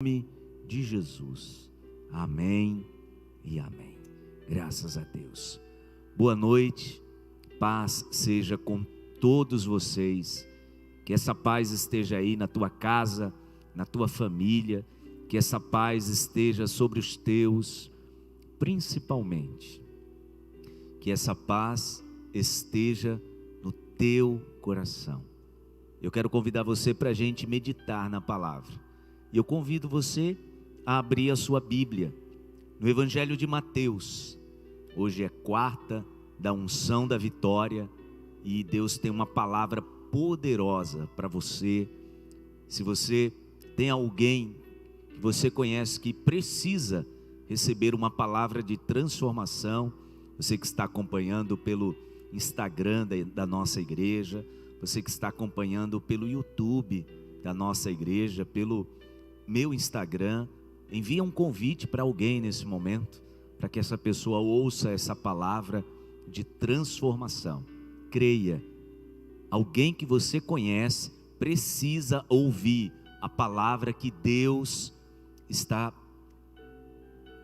Nome de Jesus. Amém e amém. Graças a Deus. Boa noite, paz seja com todos vocês. Que essa paz esteja aí na tua casa, na tua família. Que essa paz esteja sobre os teus, principalmente. Que essa paz esteja no teu coração. Eu quero convidar você para a gente meditar na palavra. E eu convido você a abrir a sua Bíblia no Evangelho de Mateus. Hoje é quarta da unção da vitória e Deus tem uma palavra poderosa para você. Se você tem alguém que você conhece que precisa receber uma palavra de transformação, você que está acompanhando pelo Instagram da nossa igreja, você que está acompanhando pelo YouTube da nossa igreja, pelo meu Instagram, envia um convite para alguém nesse momento, para que essa pessoa ouça essa palavra de transformação. Creia, alguém que você conhece precisa ouvir a palavra que Deus está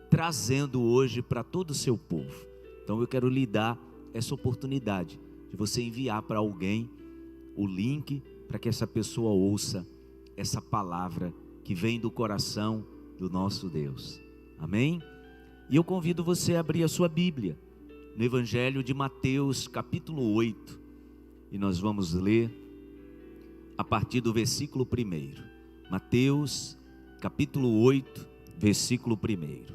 trazendo hoje para todo o seu povo. Então eu quero lhe dar essa oportunidade de você enviar para alguém o link para que essa pessoa ouça essa palavra que vem do coração do nosso Deus. Amém? E eu convido você a abrir a sua Bíblia no Evangelho de Mateus, capítulo 8. E nós vamos ler a partir do versículo 1. Mateus, capítulo 8, versículo 1.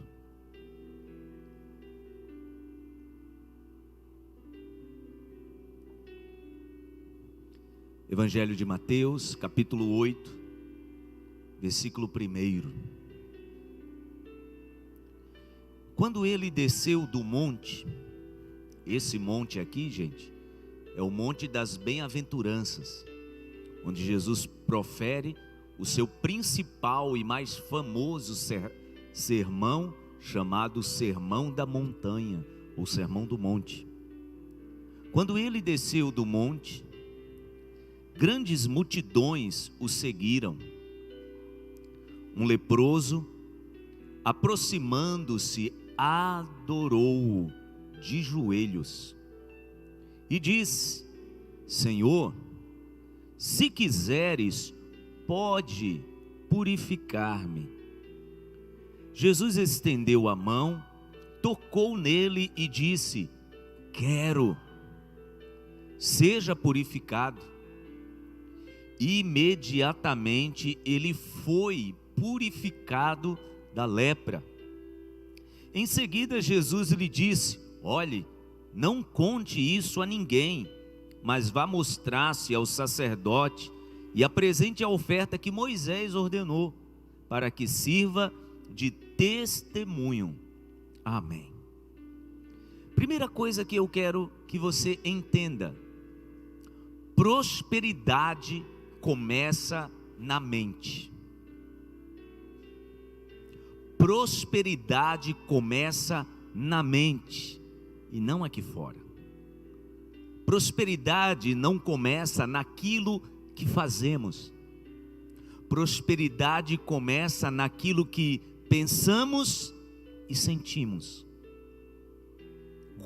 Evangelho de Mateus, capítulo 8, versículo 1. Quando ele desceu do monte, esse monte aqui, gente, é o monte das bem-aventuranças, onde Jesus profere o seu principal e mais famoso sermão, chamado Sermão da Montanha, ou Sermão do Monte. Quando ele desceu do monte, grandes multidões o seguiram. Um leproso, aproximando-se, adorou-o de joelhos e disse: Senhor, se quiseres, pode purificar-me. Jesus estendeu a mão, tocou nele e disse: quero, seja purificado. Imediatamente ele foi purificado da lepra. Em seguida Jesus lhe disse: olhe, não conte isso a ninguém, mas vá mostrar-se ao sacerdote e apresente a oferta que Moisés ordenou, para que sirva de testemunho. Amém. Primeira coisa que eu quero que você entenda: prosperidade começa na mente. Prosperidade começa na mente e não aqui fora. Prosperidade não começa naquilo que fazemos. Prosperidade começa naquilo que pensamos e sentimos.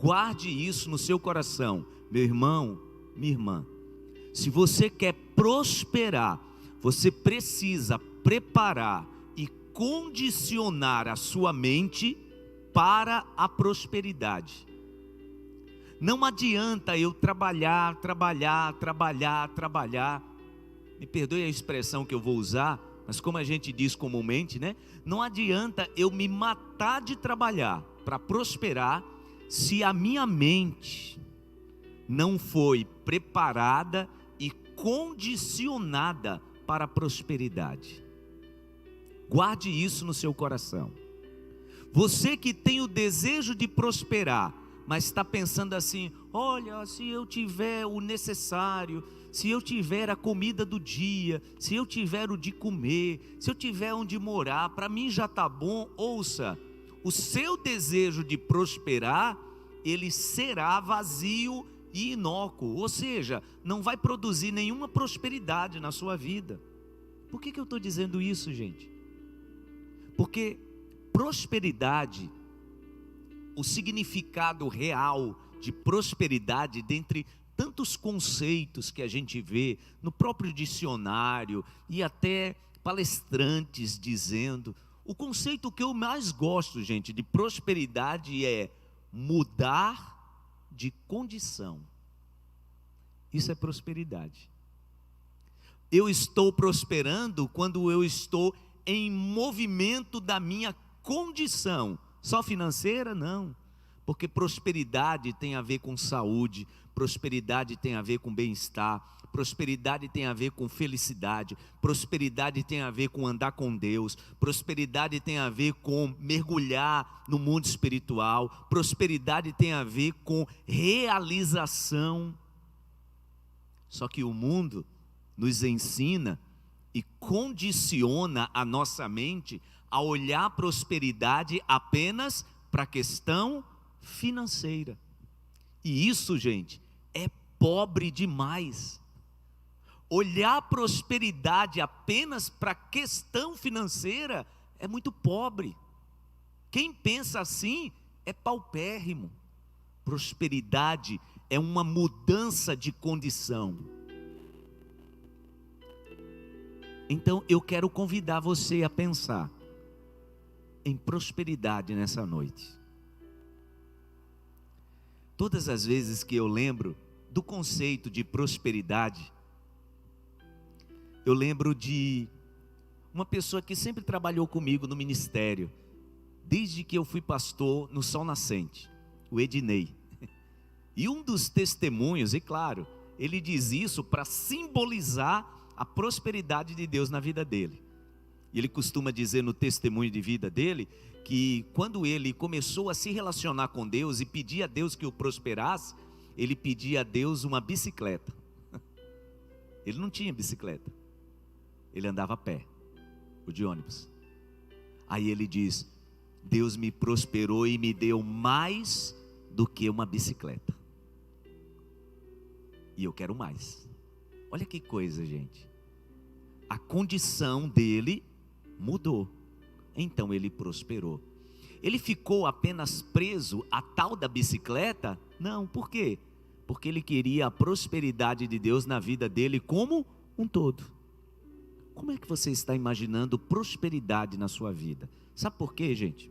Guarde isso no seu coração, meu irmão, minha irmã. Se você quer prosperar, você precisa preparar e condicionar a sua mente para a prosperidade. Não adianta eu trabalhar. Me perdoe a expressão que eu vou usar, mas como a gente diz comumente, né? Não adianta eu me matar de trabalhar para prosperar se a minha mente não foi preparada e condicionada para a prosperidade. Guarde isso no seu coração. Você que tem o desejo de prosperar, mas está pensando assim: olha, se eu tiver o necessário, se eu tiver a comida do dia, se eu tiver o de comer, se eu tiver onde morar, para mim já está bom. Ouça, o seu desejo de prosperar, ele será vazio e inócuo, ou seja, não vai produzir nenhuma prosperidade na sua vida. Por que eu estou dizendo isso, gente? Porque prosperidade, o significado real de prosperidade, dentre tantos conceitos que a gente vê no próprio dicionário e até palestrantes dizendo, o conceito que eu mais gosto, gente, de prosperidade é mudar de condição. Isso é prosperidade. Eu estou prosperando quando eu estou em movimento da minha condição. Só financeira? Não. Porque prosperidade tem a ver com saúde, prosperidade tem a ver com bem-estar, prosperidade tem a ver com felicidade, prosperidade tem a ver com andar com Deus, prosperidade tem a ver com mergulhar no mundo espiritual, prosperidade tem a ver com realização. Só que o mundo nos ensina e condiciona a nossa mente a olhar a prosperidade apenas para a questão financeira. E isso, gente, é pobre demais. Olhar a prosperidade apenas para a questão financeira é muito pobre. Quem pensa assim é paupérrimo. Prosperidade é uma mudança de condição. Então eu quero convidar você a pensar em prosperidade nessa noite. Todas as vezes que eu lembro do conceito de prosperidade, eu lembro de uma pessoa que sempre trabalhou comigo no ministério, desde que eu fui pastor no Sol Nascente, o Ednei. E um dos testemunhos, e claro, ele diz isso para simbolizar a prosperidade de Deus na vida dele. E ele costuma dizer no testemunho de vida dele, que quando ele começou a se relacionar com Deus e pedir a Deus que o prosperasse, ele pedia a Deus uma bicicleta. Ele não tinha bicicleta, ele andava a pé, ou de ônibus. Aí ele diz: Deus me prosperou e me deu mais do que uma bicicleta. E eu quero mais. Olha que coisa, gente. A condição dele mudou. Então ele prosperou. Ele ficou apenas preso à tal da bicicleta? Não, por quê? Porque ele queria a prosperidade de Deus na vida dele como um todo. Como é que você está imaginando prosperidade na sua vida? Sabe por quê, gente?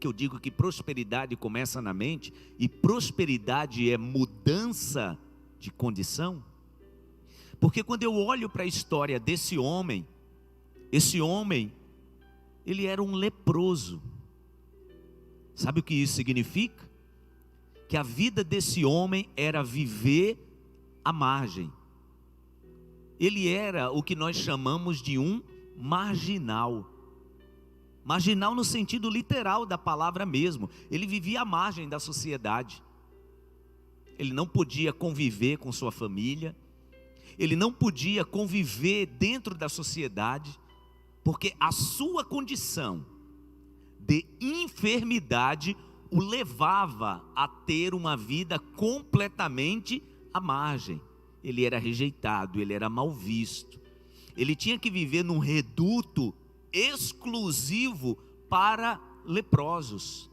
Que eu digo que prosperidade começa na mente e prosperidade é mudança de condição. Porque quando eu olho para a história desse homem, esse homem, ele era um leproso. Sabe o que isso significa? Que a vida desse homem era viver à margem. Ele era o que nós chamamos de um marginal. Marginal no sentido literal da palavra mesmo. Ele vivia à margem da sociedade. Ele não podia conviver com sua família. Ele não podia conviver dentro da sociedade, porque a sua condição de enfermidade o levava a ter uma vida completamente à margem. Ele era rejeitado, ele era mal visto. Ele tinha que viver num reduto exclusivo para leprosos.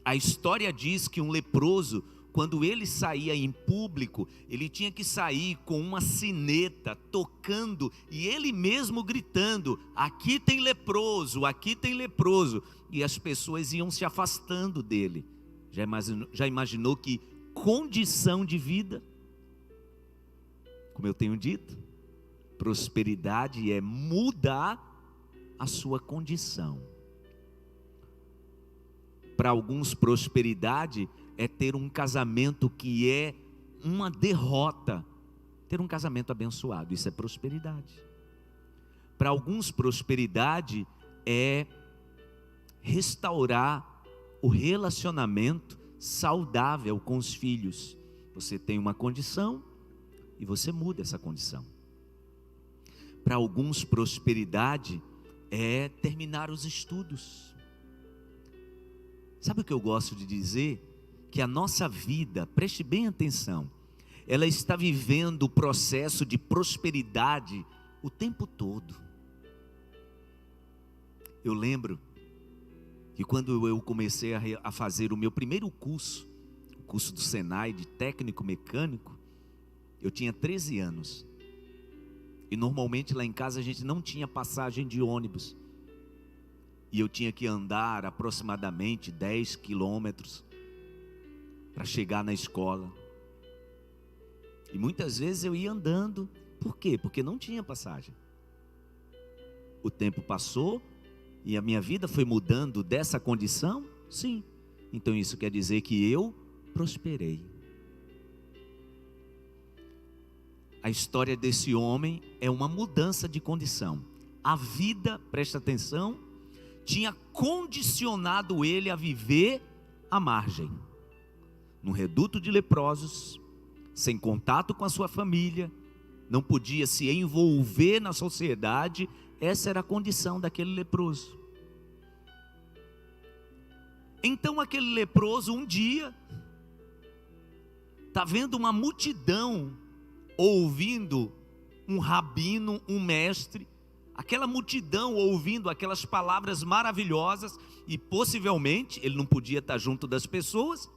A história diz que um leproso, quando ele saía em público, ele tinha que sair com uma sineta, tocando, e ele mesmo gritando: aqui tem leproso, aqui tem leproso. E as pessoas iam se afastando dele. Já imaginou que condição de vida? Como eu tenho dito, prosperidade é mudar a sua condição. Para alguns, prosperidade é ter um casamento que é uma derrota. Ter um casamento abençoado, isso é prosperidade. Para alguns, prosperidade é restaurar o relacionamento saudável com os filhos. Você tem uma condição e você muda essa condição. Para alguns, prosperidade é terminar os estudos. Sabe o que eu gosto de dizer? Que a nossa vida, preste bem atenção, ela está vivendo o processo de prosperidade o tempo todo. Eu lembro que quando eu comecei a fazer o meu primeiro curso, o curso do Senai de técnico mecânico, eu tinha 13 anos. E normalmente lá em casa a gente não tinha passagem de ônibus. E eu tinha que andar aproximadamente 10 quilômetros para chegar na escola. E muitas vezes eu ia andando. Por quê? Porque não tinha passagem. O tempo passou e a minha vida foi mudando dessa condição? Sim. Então isso quer dizer que eu prosperei. A história desse homem é uma mudança de condição. A vida, presta atenção, tinha condicionado ele a viver à margem, num reduto de leprosos, sem contato com a sua família, não podia se envolver na sociedade. Essa era a condição daquele leproso. Então aquele leproso um dia está vendo uma multidão, ouvindo um rabino, um mestre, aquela multidão ouvindo aquelas palavras maravilhosas, e possivelmente, ele não podia estar junto das pessoas,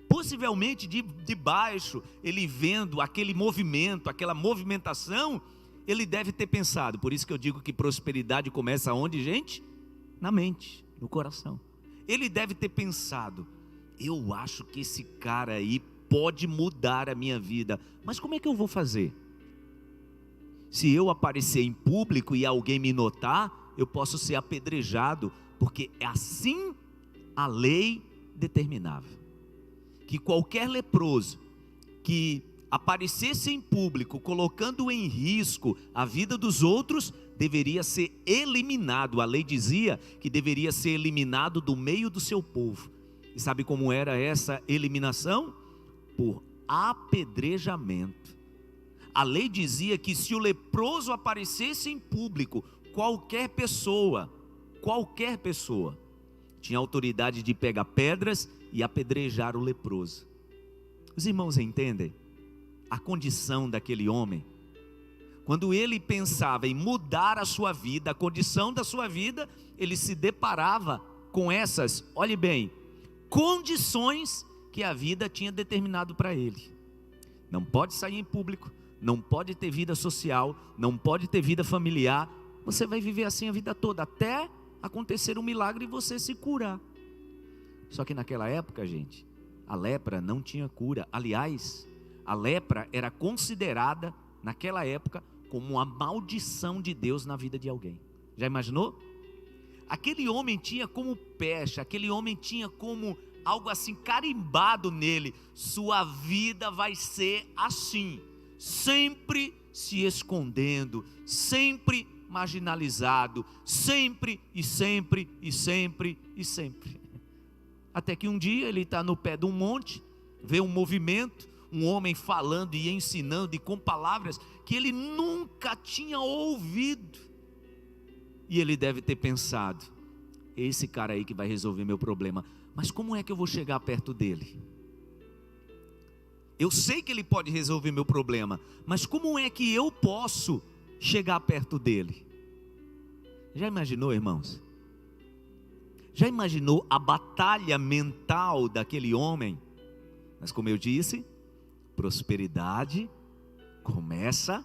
possivelmente de baixo, ele vendo aquele movimento, aquela movimentação, ele deve ter pensado. Por isso que eu digo que prosperidade começa onde, gente? Na mente, no coração. Ele deve ter pensado: eu acho que esse cara aí pode mudar a minha vida, mas como é que eu vou fazer? Se eu aparecer em público e alguém me notar, eu posso ser apedrejado, porque é assim a lei determinava, que qualquer leproso que aparecesse em público, colocando em risco a vida dos outros, deveria ser eliminado. A lei dizia que deveria ser eliminado do meio do seu povo. E sabe como era essa eliminação? Por apedrejamento. A lei dizia que se o leproso aparecesse em público, qualquer pessoa tinha autoridade de pegar pedras e apedrejar o leproso. Os irmãos entendem a condição daquele homem? Quando ele pensava em mudar a sua vida, a condição da sua vida, ele se deparava com essas, olhe bem, condições que a vida tinha determinado para ele. Não pode sair em público, não pode ter vida social, não pode ter vida familiar. Você vai viver assim a vida toda, até acontecer um milagre e você se curar. Só que naquela época, gente, a lepra não tinha cura. Aliás, a lepra era considerada, naquela época, como uma maldição de Deus na vida de alguém. Já imaginou? Aquele homem tinha como pecha, aquele homem tinha como algo assim carimbado nele: sua vida vai ser assim, sempre se escondendo, sempre marginalizado, sempre e sempre e sempre e sempre. Até que um dia ele está no pé de um monte, vê um movimento, um homem falando e ensinando e com palavras que ele nunca tinha ouvido. E ele deve ter pensado: esse cara aí que vai resolver meu problema. Mas como é que eu vou chegar perto dele? Eu sei que ele pode resolver meu problema, mas como é que eu posso chegar perto dele? Já imaginou, irmãos? Já imaginou a batalha mental daquele homem? Mas como eu disse, prosperidade começa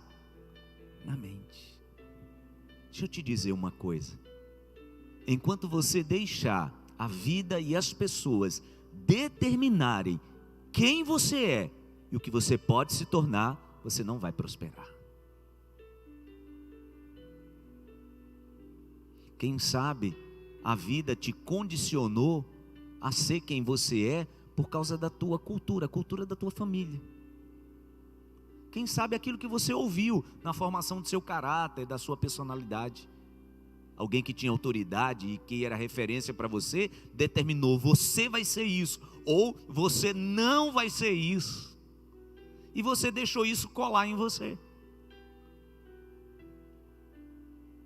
na mente. Deixa eu te dizer uma coisa: enquanto você deixar a vida e as pessoas determinarem quem você é e o que você pode se tornar, você não vai prosperar. Quem sabe a vida te condicionou a ser quem você é por causa da tua cultura, a cultura da tua família. Quem sabe aquilo que você ouviu na formação do seu caráter, da sua personalidade. Alguém que tinha autoridade e que era referência para você, determinou: você vai ser isso, ou você não vai ser isso. E você deixou isso colar em você.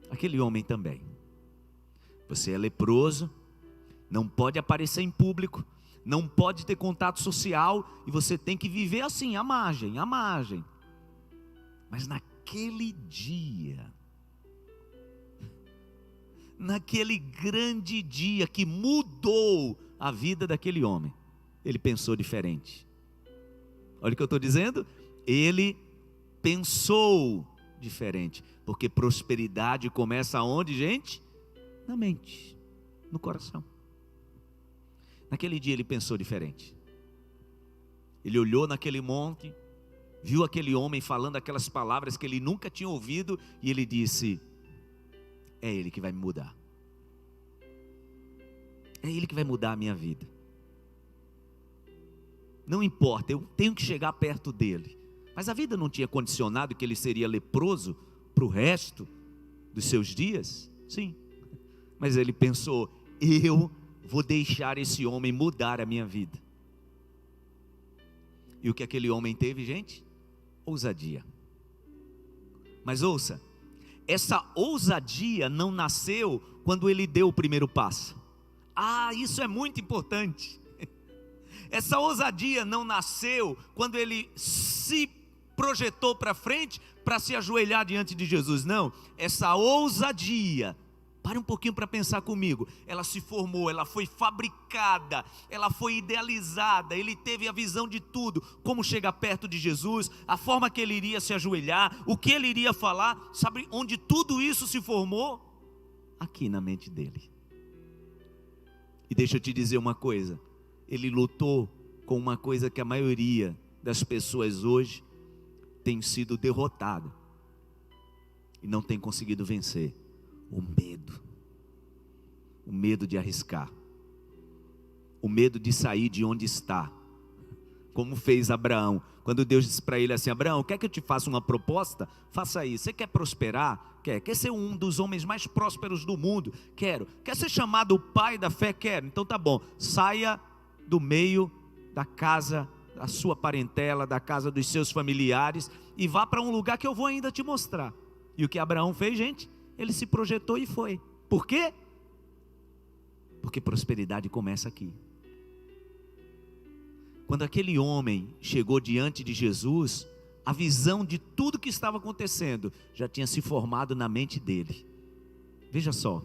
Aquele homem também. Você é leproso, não pode aparecer em público, não pode ter contato social, e você tem que viver assim, à margem, à margem. Mas naquele dia, naquele grande dia que mudou a vida daquele homem, ele pensou diferente. Olha o que eu estou dizendo, ele pensou diferente, porque prosperidade começa aonde, gente? Na mente, no coração. Naquele dia ele pensou diferente. Ele olhou naquele monte, viu aquele homem falando aquelas palavras que ele nunca tinha ouvido, e ele disse: é ele que vai me mudar, é ele que vai mudar a minha vida. Não importa, eu tenho que chegar perto dele. Mas a vida não tinha condicionado que ele seria leproso para o resto dos seus dias? Sim, mas ele pensou: eu vou deixar esse homem mudar a minha vida. E o que aquele homem teve, gente? Ousadia. Mas ouça, essa ousadia não nasceu quando ele deu o primeiro passo. Isso é muito importante. Essa ousadia não nasceu quando ele se projetou para frente para se ajoelhar diante de Jesus. Não, essa ousadia, pare um pouquinho para pensar comigo, ela se formou, ela foi fabricada, ela foi idealizada, ele teve a visão de tudo, como chegar perto de Jesus, a forma que ele iria se ajoelhar, o que ele iria falar, sabe onde tudo isso se formou? Aqui na mente dele. E deixa eu te dizer uma coisa, ele lutou com uma coisa que a maioria das pessoas hoje tem sido derrotada e não tem conseguido vencer: o medo de arriscar, o medo de sair de onde está, como fez Abraão, quando Deus disse para ele assim: Abraão, quer que eu te faça uma proposta? Faça isso. Você quer prosperar? Quer ser um dos homens mais prósperos do mundo? Quero. Quer ser chamado o pai da fé? Quero. Então tá bom, saia do meio da casa da sua parentela, da casa dos seus familiares, e vá para um lugar que eu vou ainda te mostrar. E o que Abraão fez, gente? Ele se projetou e foi. Por quê? Porque prosperidade começa aqui. Quando aquele homem chegou diante de Jesus, a visão de tudo que estava acontecendo já tinha se formado na mente dele. Veja só,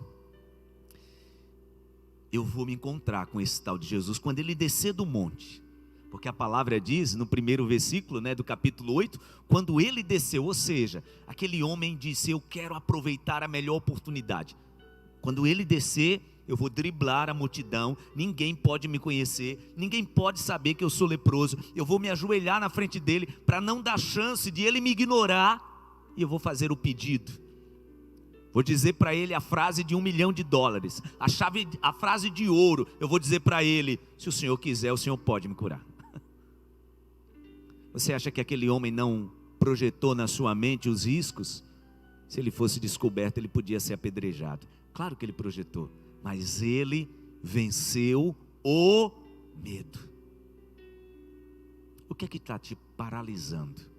eu vou me encontrar com esse tal de Jesus quando ele descer do monte, porque a palavra diz no primeiro versículo, do capítulo 8, quando ele desceu, ou seja, aquele homem disse: eu quero aproveitar a melhor oportunidade. Quando ele descer, eu vou driblar a multidão, ninguém pode me conhecer, ninguém pode saber que eu sou leproso, eu vou me ajoelhar na frente dele, para não dar chance de ele me ignorar, e eu vou fazer o pedido. Vou dizer para ele a frase de $1 milhão, a frase de ouro. Eu vou dizer para ele: se o Senhor quiser, o Senhor pode me curar. Você acha que aquele homem não projetou na sua mente os riscos? Se ele fosse descoberto, ele podia ser apedrejado. Claro que ele projetou, mas ele venceu o medo. O que é que está te paralisando?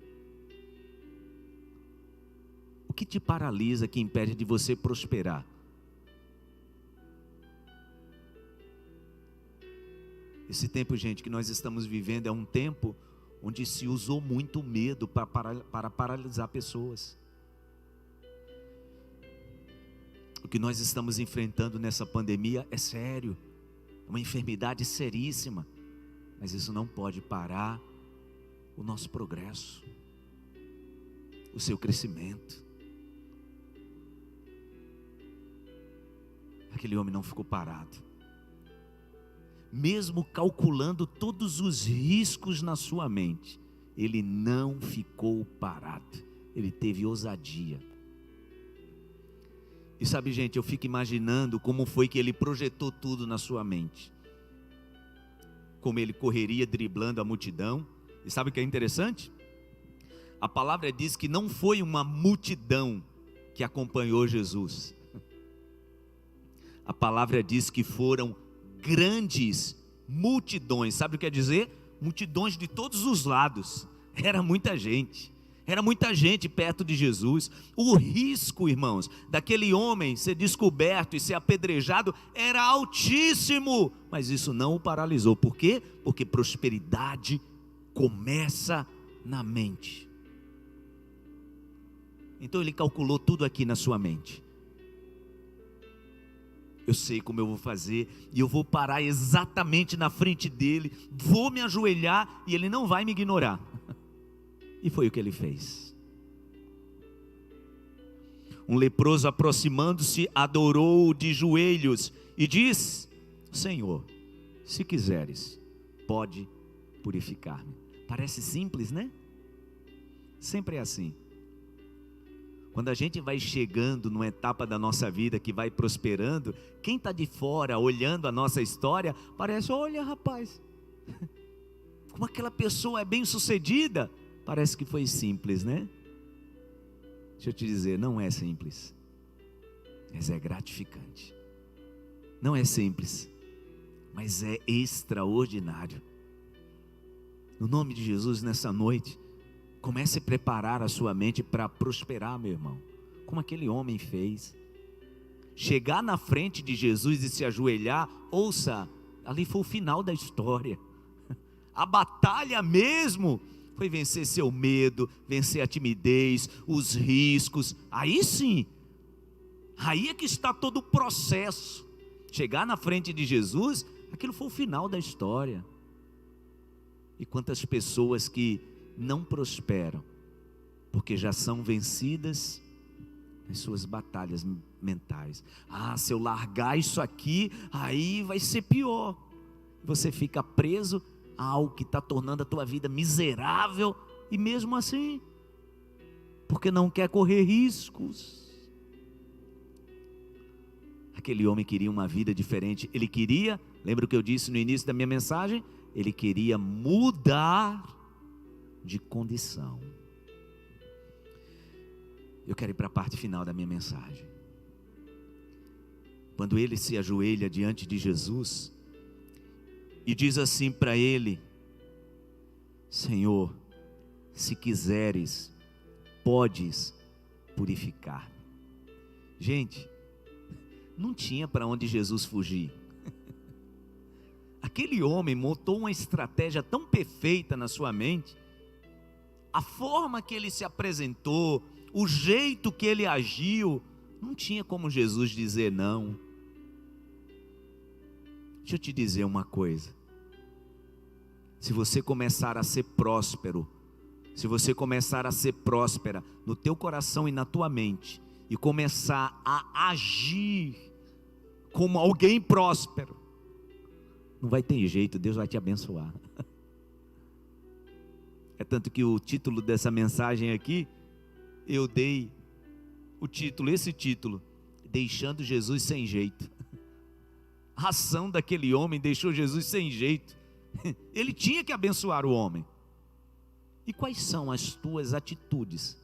O que te paralisa, que impede de você prosperar? Esse tempo, gente, que nós estamos vivendo é um tempo onde se usou muito o medo para paralisar pessoas. O que nós estamos enfrentando nessa pandemia é sério, é uma enfermidade seríssima, mas isso não pode parar o nosso progresso, o seu crescimento. Aquele homem não ficou parado, mesmo calculando todos os riscos na sua mente, ele não ficou parado, ele teve ousadia. E sabe, gente, eu fico imaginando como foi que ele projetou tudo na sua mente, como ele correria driblando a multidão. E sabe o que é interessante? A palavra diz que não foi uma multidão que acompanhou Jesus. A palavra diz que foram grandes multidões. Sabe o que quer dizer? Multidões de todos os lados. Era muita gente perto de Jesus. O risco, irmãos, daquele homem ser descoberto e ser apedrejado era altíssimo, mas isso não o paralisou. Por quê? Porque prosperidade começa na mente. Então ele calculou tudo aqui na sua mente. eu sei como eu vou fazer, e eu vou parar exatamente na frente dele, vou me ajoelhar, e ele não vai me ignorar. E foi o que ele fez. Um leproso, aproximando-se, adorou de joelhos, e diz: Senhor, se quiseres, pode purificar-me. Parece simples, né? Sempre é assim. Quando a gente vai chegando numa etapa da nossa vida que vai prosperando, quem está de fora olhando a nossa história, parece: olha rapaz, como aquela pessoa é bem sucedida. Parece que foi simples, né? Deixa eu te dizer, não é simples, mas é gratificante. Não é simples, mas é extraordinário. No nome de Jesus, nessa noite, comece a preparar a sua mente para prosperar, meu irmão, como aquele homem fez. Chegar na frente de Jesus e se ajoelhar, ouça, ali foi o final da história. A batalha mesmo foi vencer seu medo, vencer a timidez, os riscos. Aí sim, aí é que está todo o processo. Chegar na frente de Jesus, aquilo foi o final da história. E quantas pessoas que não prosperam, porque já são vencidas nas suas batalhas mentais. Se eu largar isso aqui, aí vai ser pior. Você fica preso a algo que está tornando a tua vida miserável, e mesmo assim, porque não quer correr riscos. Aquele homem queria uma vida diferente. Ele queria, lembra o que eu disse no início da minha mensagem? Ele queria mudar de condição. Eu quero ir para a parte final da minha mensagem. Quando ele se ajoelha diante de Jesus e diz assim para ele: Senhor, se quiseres, podes purificar-me. Gente, não tinha para onde Jesus fugir. Aquele homem montou uma estratégia tão perfeita na sua mente. A forma que ele se apresentou, o jeito que ele agiu, não tinha como Jesus dizer não. Deixa eu te dizer uma coisa. Se você começar a ser próspero, se você começar a ser próspera no teu coração e na tua mente, e começar a agir como alguém próspero, não vai ter jeito, Deus vai te abençoar. É tanto que o título dessa mensagem aqui, eu dei o título, esse título: Deixando Jesus sem jeito. A ação daquele homem deixou Jesus sem jeito. Ele tinha que abençoar o homem. E quais são as tuas atitudes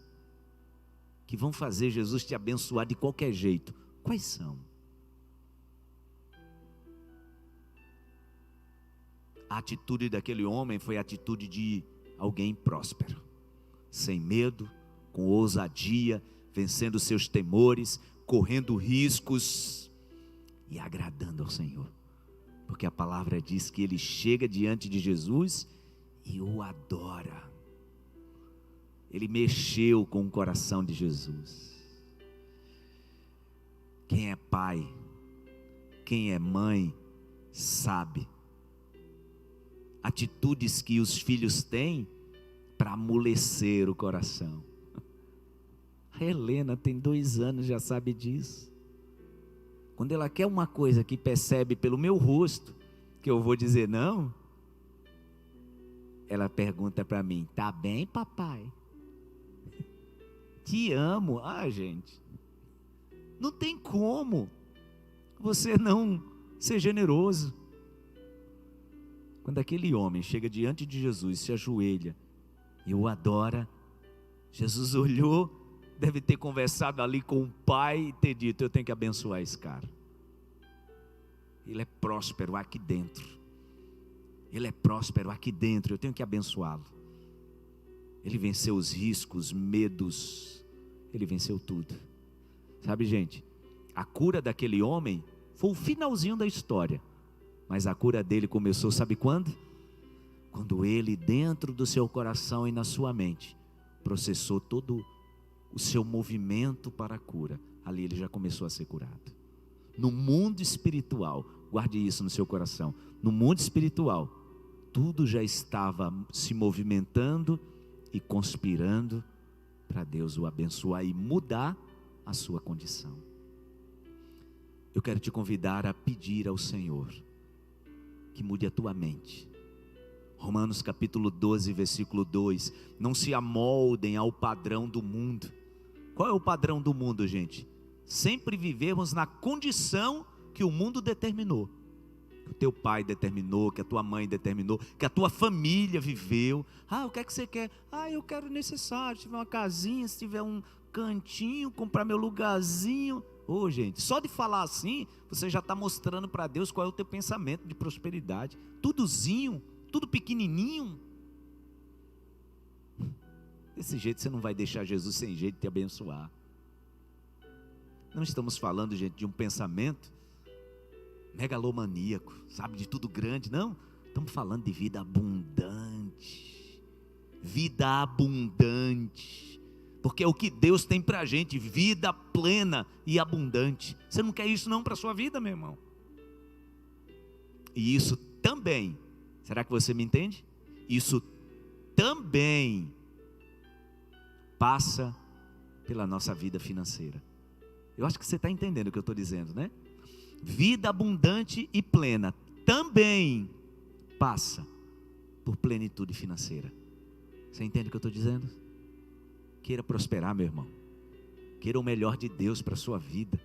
que vão fazer Jesus te abençoar de qualquer jeito? Quais são? A atitude daquele homem foi a atitude de alguém próspero, sem medo, com ousadia, vencendo seus temores, correndo riscos e agradando ao Senhor. Porque a palavra diz que ele chega diante de Jesus e o adora. Ele mexeu com o coração de Jesus. Quem é pai, quem é mãe, sabe atitudes que os filhos têm para amolecer o coração. A Helena tem 2 anos, já sabe disso. Quando ela quer uma coisa que percebe pelo meu rosto que eu vou dizer não, ela pergunta para mim: tá bem, papai? Te amo. Gente, não tem como você não ser generoso. Quando aquele homem chega diante de Jesus, se ajoelha e o adora, Jesus olhou, deve ter conversado ali com o pai e ter dito: eu tenho que abençoar esse cara. Ele é próspero aqui dentro. Ele é próspero aqui dentro, eu tenho que abençoá-lo. Ele venceu os riscos, medos, ele venceu tudo. Sabe, gente, a cura daquele homem foi o finalzinho da história. Mas a cura dele começou, sabe quando? Quando ele, dentro do seu coração e na sua mente, processou todo o seu movimento para a cura. Ali ele já começou a ser curado. no mundo espiritual, guarde isso no seu coração, no mundo espiritual, tudo já estava se movimentando e conspirando para Deus o abençoar e mudar a sua condição. Eu quero te convidar a pedir ao Senhor que mude a tua mente. Romanos capítulo 12, versículo 2, não se amoldem ao padrão do mundo. Qual é o padrão do mundo, gente? Sempre vivemos na condição que o mundo determinou, que o teu pai determinou, que a tua mãe determinou, que a tua família viveu. O que é que você quer? Eu quero o necessário, se tiver uma casinha, se tiver um cantinho, comprar meu lugarzinho. Gente, só de falar assim, você já está mostrando para Deus qual é o teu pensamento de prosperidade. Tudozinho, tudo pequenininho. Desse jeito você não vai deixar Jesus sem jeito de te abençoar. Não estamos falando, gente, de um pensamento megalomaníaco, sabe, de tudo grande, não. Estamos falando de vida abundante. Vida abundante. Porque é o que Deus tem para a gente, vida plena e abundante. Você não quer isso não para a sua vida, meu irmão? E isso também, será que você me entende? Isso também passa pela nossa vida financeira. Eu acho que você está entendendo o que eu estou dizendo, né? Vida abundante e plena também passa por plenitude financeira. Você entende o que eu estou dizendo? Queira prosperar, meu irmão. Queira o melhor de Deus para a sua vida.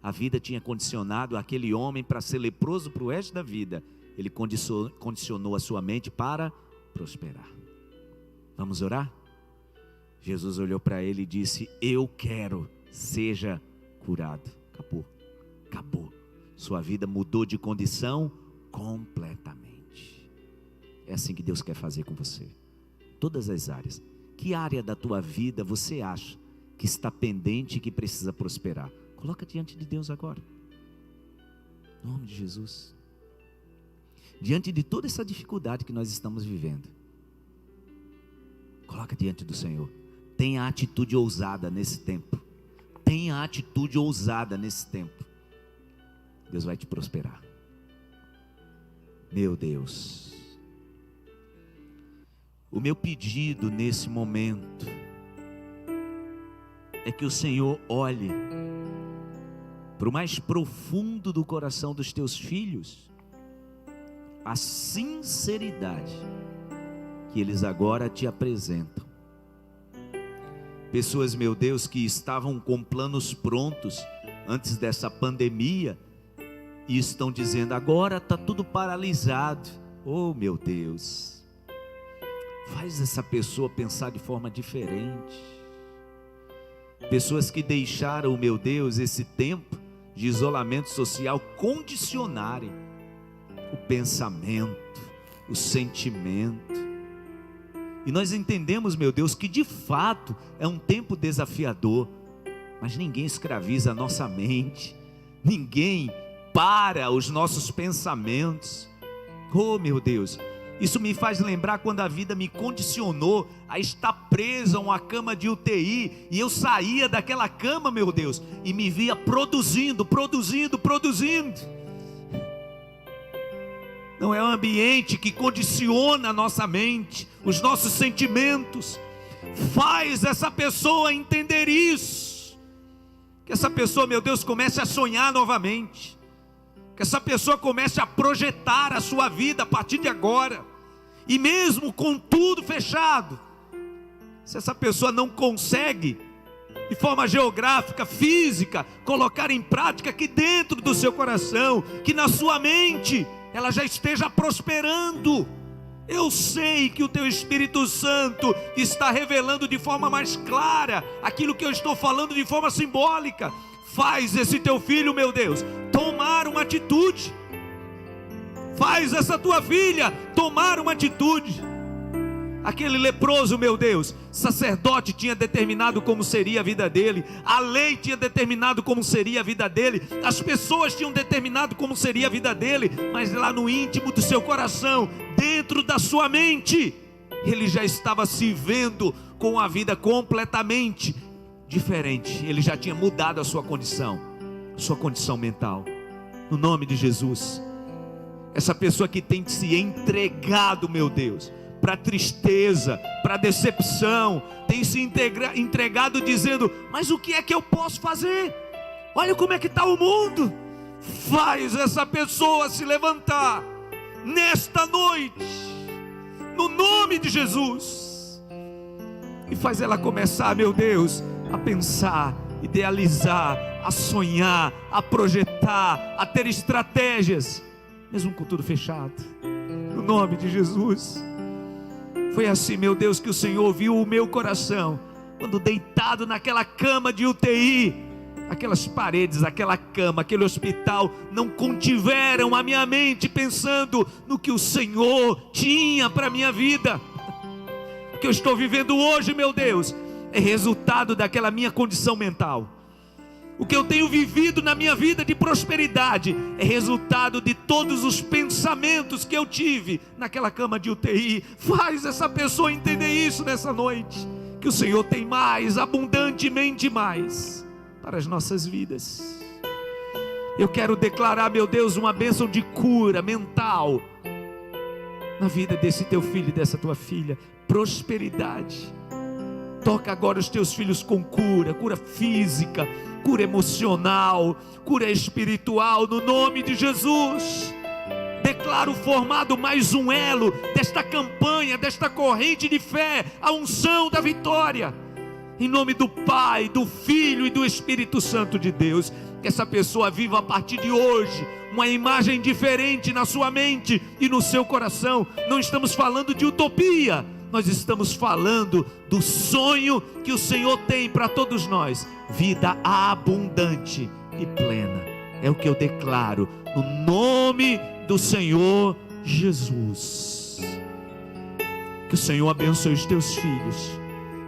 A vida tinha condicionado aquele homem para ser leproso para o resto da vida. Ele condicionou a sua mente para prosperar. Vamos orar? Jesus olhou para ele e disse: eu quero, seja curado. Acabou. Sua vida mudou de condição completamente. É assim que Deus quer fazer com você. Todas as áreas. Que área da tua vida você acha que está pendente e que precisa prosperar? Coloca diante de Deus agora. Em nome de Jesus. Diante de toda essa dificuldade que nós estamos vivendo, coloca diante do Senhor. Tenha atitude ousada nesse tempo. Tenha atitude ousada nesse tempo. Deus vai te prosperar. Meu Deus. O meu pedido nesse momento é que o Senhor olhe para o mais profundo do coração dos teus filhos, a sinceridade que eles agora te apresentam. Pessoas, meu Deus, que estavam com planos prontos antes dessa pandemia e estão dizendo: agora está tudo paralisado. Oh, meu Deus. Faz essa pessoa pensar de forma diferente. Pessoas que deixaram, meu Deus, esse tempo de isolamento social condicionarem o pensamento, o sentimento. E nós entendemos, meu Deus, que de fato é um tempo desafiador, mas ninguém escraviza a nossa mente, ninguém para os nossos pensamentos. Oh, meu Deus, isso me faz lembrar quando a vida me condicionou a estar preso a uma cama de UTI, e eu saía daquela cama, meu Deus, e me via produzindo. Não é o ambiente que condiciona a nossa mente, os nossos sentimentos. Faz essa pessoa entender isso. Que essa pessoa, meu Deus, comece a sonhar novamente. Que essa pessoa comece a projetar a sua vida a partir de agora. E mesmo com tudo fechado, se essa pessoa não consegue, de forma geográfica, física, colocar em prática que dentro do seu coração, que na sua mente, ela já esteja prosperando. Eu sei que o teu Espírito Santo está revelando de forma mais clara aquilo que eu estou falando de forma simbólica. Faz esse teu filho, meu Deus, tomar uma atitude. Faz essa tua filha tomar uma atitude. Aquele leproso, meu Deus, sacerdote tinha determinado como seria a vida dele, a lei tinha determinado como seria a vida dele, as pessoas tinham determinado como seria a vida dele, mas lá no íntimo do seu coração, dentro da sua mente, ele já estava se vendo com uma vida completamente diferente. Ele já tinha mudado a sua condição. sua condição mental, no nome de Jesus. Essa pessoa que tem se entregado, meu Deus, para tristeza, para decepção, tem se entregado dizendo: mas o que é que eu posso fazer? Olha como é que está o mundo. Faz essa pessoa se levantar nesta noite, no nome de Jesus, e faz ela começar, meu Deus, a pensar, idealizar, a sonhar, a projetar, a ter estratégias, mesmo com tudo fechado, no nome de Jesus. Foi assim, meu Deus, que o Senhor ouviu o meu coração, quando deitado naquela cama de UTI, aquelas paredes, aquela cama, aquele hospital não contiveram a minha mente pensando no que o Senhor tinha para a minha vida. O que eu estou vivendo hoje, meu Deus, é resultado daquela minha condição mental. O que eu tenho vivido na minha vida de prosperidade é resultado de todos os pensamentos que eu tive naquela cama de UTI. Faz essa pessoa entender isso nessa noite, que o Senhor tem mais, abundantemente mais, para as nossas vidas. Eu quero declarar, meu Deus, uma bênção de cura mental na vida desse teu filho e dessa tua filha. Prosperidade. Toca agora os teus filhos com cura, cura física, cura emocional, cura espiritual, no nome de Jesus. Declaro formado mais um elo desta campanha, desta corrente de fé, a unção da vitória, em nome do Pai, do Filho e do Espírito Santo de Deus. Que essa pessoa viva a partir de hoje uma imagem diferente na sua mente e no seu coração. Não estamos falando de utopia, nós estamos falando do sonho que o Senhor tem para todos nós, vida abundante e plena. É o que eu declaro no nome do Senhor Jesus. Que o Senhor abençoe os teus filhos,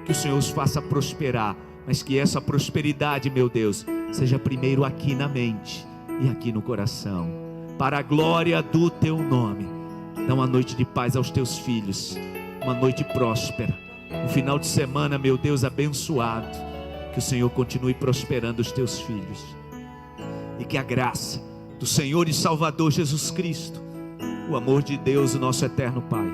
que o Senhor os faça prosperar, mas que essa prosperidade, meu Deus, seja primeiro aqui na mente e aqui no coração, para a glória do teu nome. Dá uma noite de paz aos teus filhos, uma noite próspera, um final de semana, meu Deus, abençoado. Que o Senhor continue prosperando os teus filhos, e que a graça do Senhor e Salvador Jesus Cristo, o amor de Deus, o nosso eterno Pai,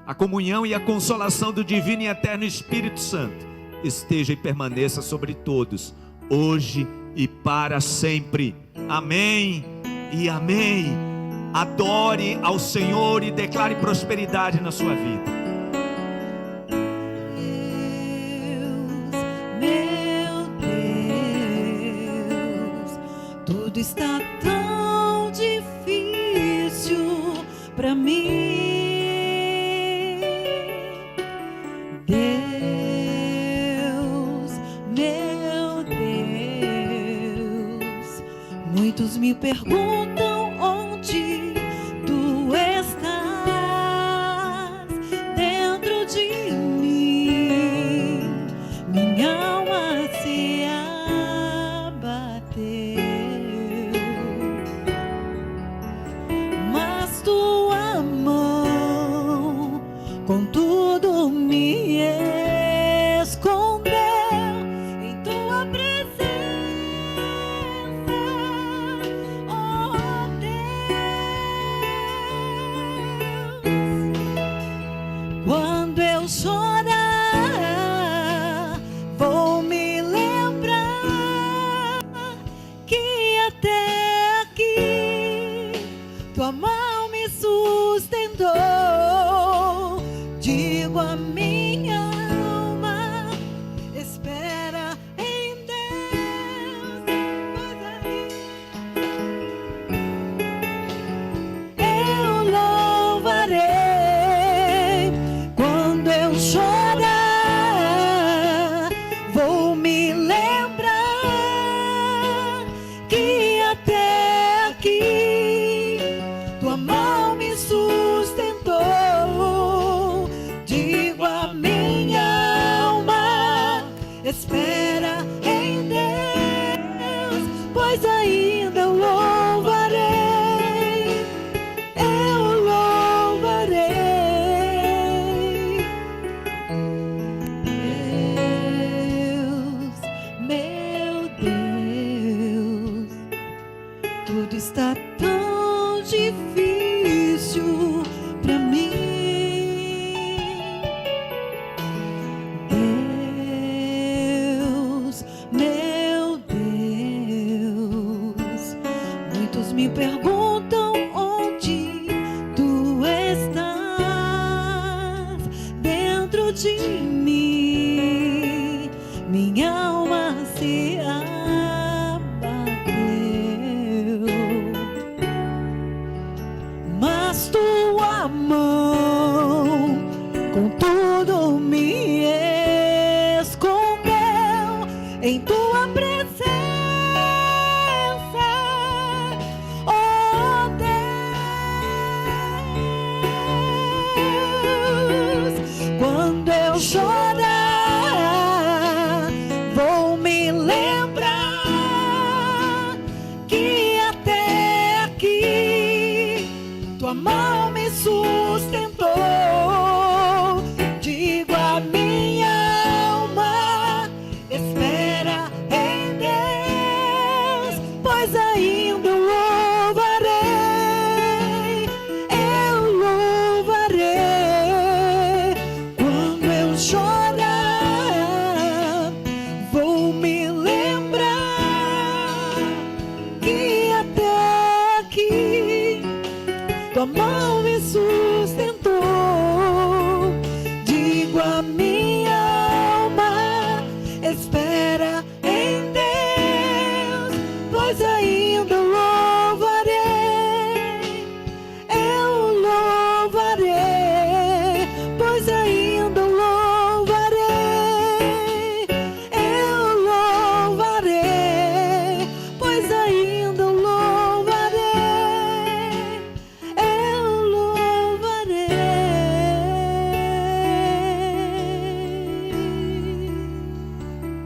a comunhão e a consolação do divino e eterno Espírito Santo esteja e permaneça sobre todos, hoje e para sempre. Amém e amém. Adore ao Senhor e declare prosperidade na sua vida. Meu Deus, tudo está tão difícil para mim. Muitos me perguntam onde tu estás dentro de mim. Minha alma se abateu, mas tua mão contudo me escondeu em tua presença. Oh Deus, tudo está tão difícil pra mim. Deus, meu Deus, muitos me perguntam onde tu estás dentro de mim. Minha alma se abateu, mas tua mão com tudo me escondeu em tua presença, oh Deus. Quando eu chorar, vou me lembrar que até aqui tua mão me sustentou. Digo a minha alma, espera em Deus, pois ainda eu louvarei. Quando eu chorar, vou me lembrar que até aqui tua mão